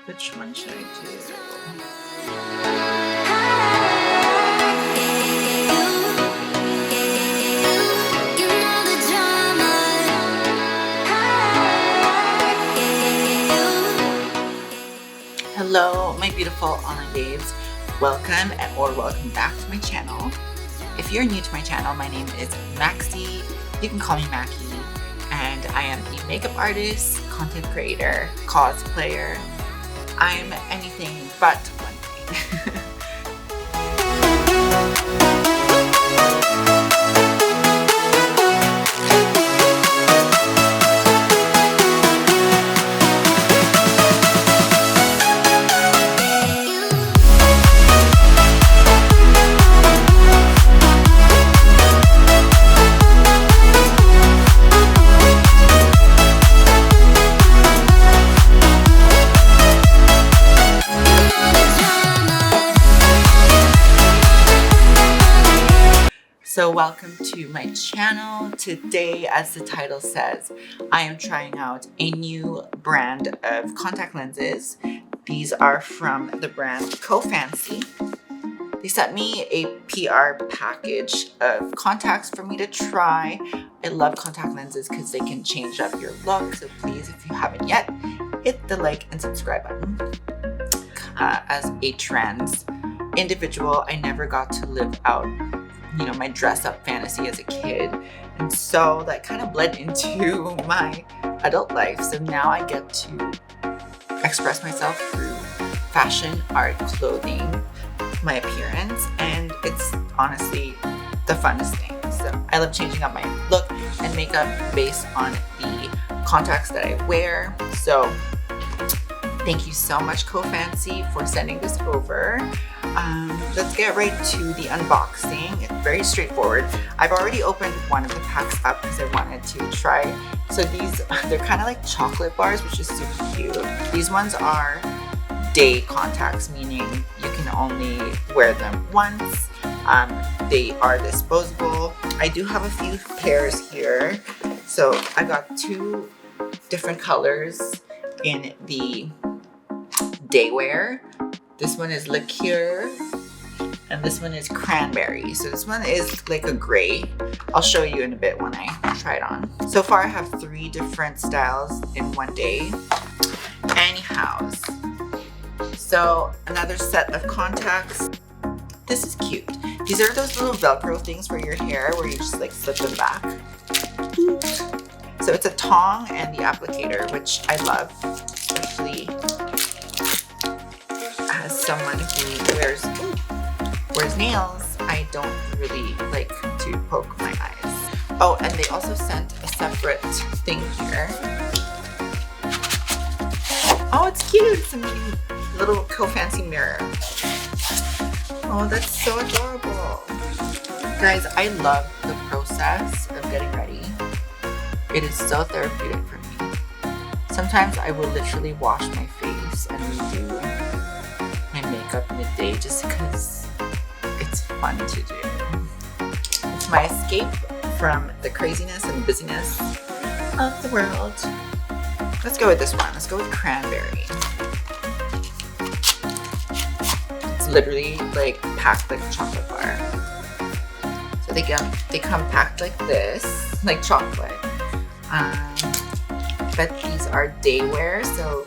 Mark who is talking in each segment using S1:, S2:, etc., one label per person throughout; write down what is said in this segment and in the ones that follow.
S1: Which one should I do? Hello, my beautiful online babes. Welcome or welcome back to my channel. If you're new to my channel, my name is Maxi. You can call me Mackie, and I am a makeup artist, content creator, cosplayer. I'm anything but one thing. So welcome to my channel. Today, as the title says, I am trying out a new brand of contact lenses. These are from the brand CoFancy. They sent me a PR package of contacts for me to try. I love contact lenses because they can change up your look. So please, if you haven't yet, hit the like and subscribe button. As a trans individual, I never got to live out my dress up fantasy as a kid, and so that kind of bled into my adult life. So now I get to express myself through fashion, art, clothing, my appearance, and it's honestly the funnest thing. So I love changing up my look and makeup based on the contacts that I wear. So thank you so much, CoFancy, for sending this over. Let's get right to the unboxing. It's very straightforward. I've already opened one of the packs up because I wanted to try. So they're kind of like chocolate bars, which is super cute. These ones are day contacts, meaning you can only wear them once. They are disposable. I do have a few pairs here. So I got two different colors in the day wear. This one is liqueur and this one is cranberry. So this one is like a gray. I'll show you in a bit when I try it on. So far I have 3 different styles in one day. Anyhow, so another set of contacts. This is cute. These are those little Velcro things for your hair where you just like slip them back. So it's a tong and the applicator, which I love, especially as someone who wears nails. I don't really like to poke my eyes. Oh, and they also sent a separate thing here. Oh, it's cute. It's a little CoFancy mirror. Oh, that's so adorable. Guys, I love the process of getting ready. It is so therapeutic for me. Sometimes I will literally wash my face and redo my makeup midday just because it's fun to do. It's my escape from the craziness and busyness of the world. Let's go with this one. Let's go with cranberry. It's literally like packed like a chocolate bar. So they come packed like this, like chocolate. But these are day wear, so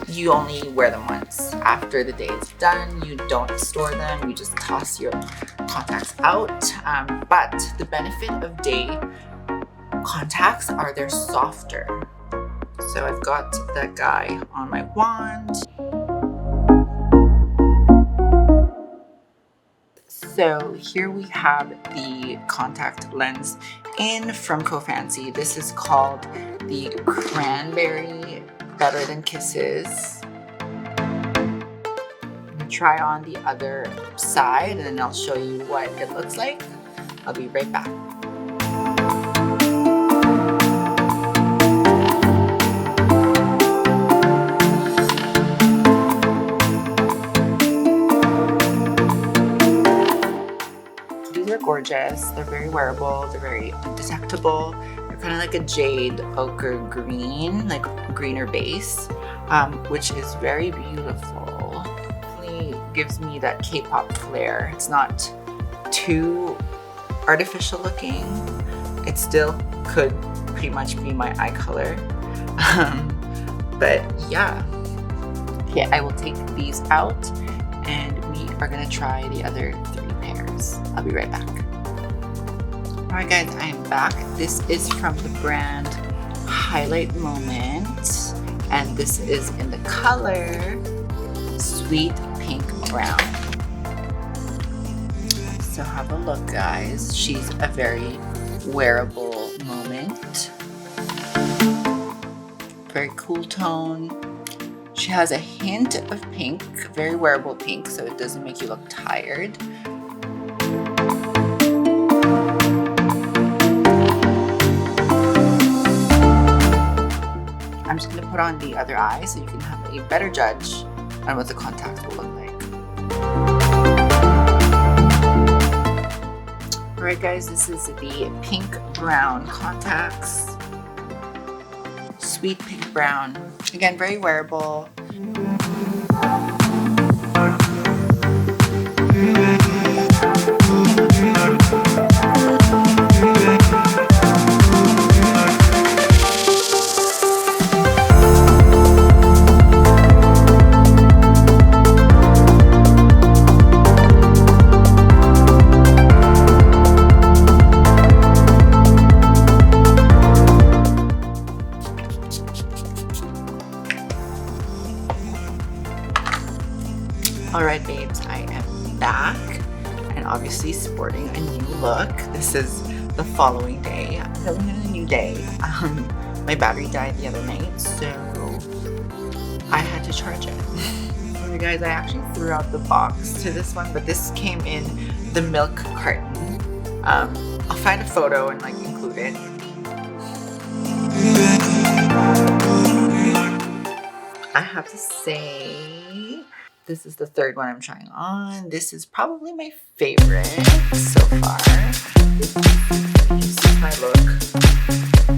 S1: you only wear them once. After the day is done, you don't store them, you just toss your contacts out. But the benefit of day contacts are they're softer. So I've got that guy on my wand. So here we have the contact lens from CoFancy. This is called the Cranberry Better Than Kisses. I'm gonna try on the other side and then I'll show you what it looks like. I'll be right back. Gorgeous. They're very wearable. They're very undetectable. They're kind of like a jade ochre green, like greener base. which is very beautiful. Definitely gives me that K-pop flair. It's not too artificial looking. It still could pretty much be my eye color. But yeah. Okay, I will take these out and we are gonna try the other 3 pairs. I'll be right back. Alright guys, I am back. This is from the brand Highlight Moment, and this is in the color Sweet Pink Brown. So have a look guys. She's a very wearable moment. Very cool tone. She has a hint of pink, very wearable pink, so it doesn't make you look tired. I'm just gonna put on the other eye so you can have a better judge on what the contacts will look like. Alright guys, this is the pink brown contacts. Sweet pink brown. Again, very wearable. Alright babes, I am back and obviously sporting a new look. This is the following day. I'm filming on a new day. My battery died the other night, so I had to charge it. Sorry guys, I actually threw out the box to this one, but this came in the milk carton. I'll find a photo and like include it. I have to say, this is the 3rd one I'm trying on. This is probably my favorite so far. This is my look.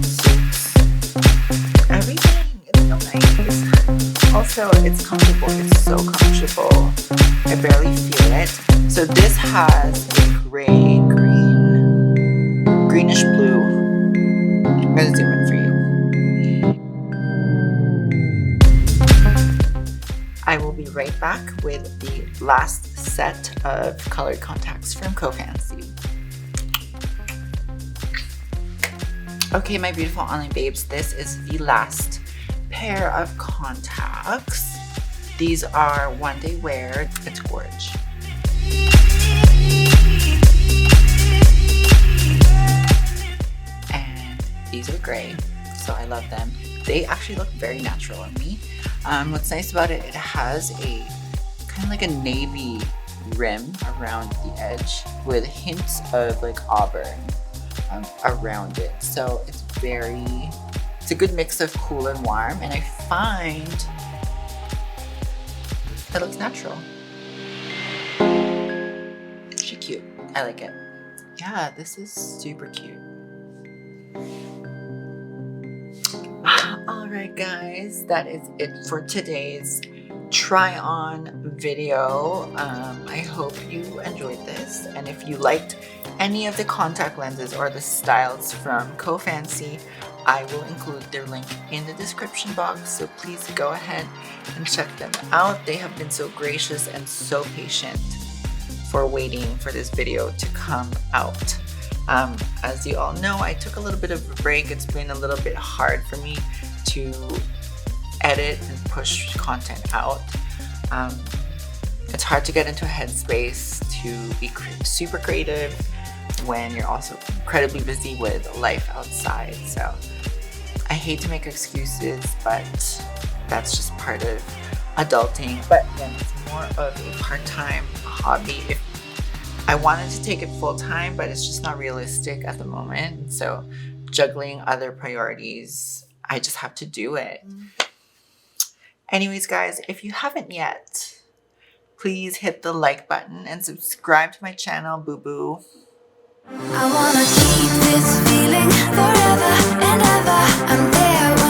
S1: Suits everything. It's so nice. Also, it's comfortable. It's so comfortable. I barely feel it. So this has a gray, green, greenish blue. I'm gonna zoom in for you. I will be right back with the last set of colored contacts from CoFancy. Okay, my beautiful online babes, this is the last pair of contacts. These are one-day wear. It's gorge. And these are gray, so I love them. They actually look very natural on me. What's nice about it, it has a kind of like a navy rim around the edge with hints of like auburn around it. So it's a good mix of cool and warm, and I find it looks natural. She's cute. I like it. Yeah, this is super cute. Alright guys, that is it for today's try on video. I hope you enjoyed this, and if you liked any of the contact lenses or the styles from CoFancy, I will include their link in the description box, so please go ahead and check them out. They have been so gracious and so patient for waiting for this video to come out. As you all know, I took a little bit of a break. It's been a little bit hard for me to edit and push content out. It's hard to get into a headspace to be super creative when you're also incredibly busy with life outside. So I hate to make excuses, but that's just part of adulting. But again, it's more of a part-time hobby. If I wanted to take it full-time, but it's just not realistic at the moment. So juggling other priorities, I just have to do it. Anyways, guys, if you haven't yet, please hit the like button and subscribe to my channel, boo boo.
S2: I wanna keep this feeling forever and ever. I'm there.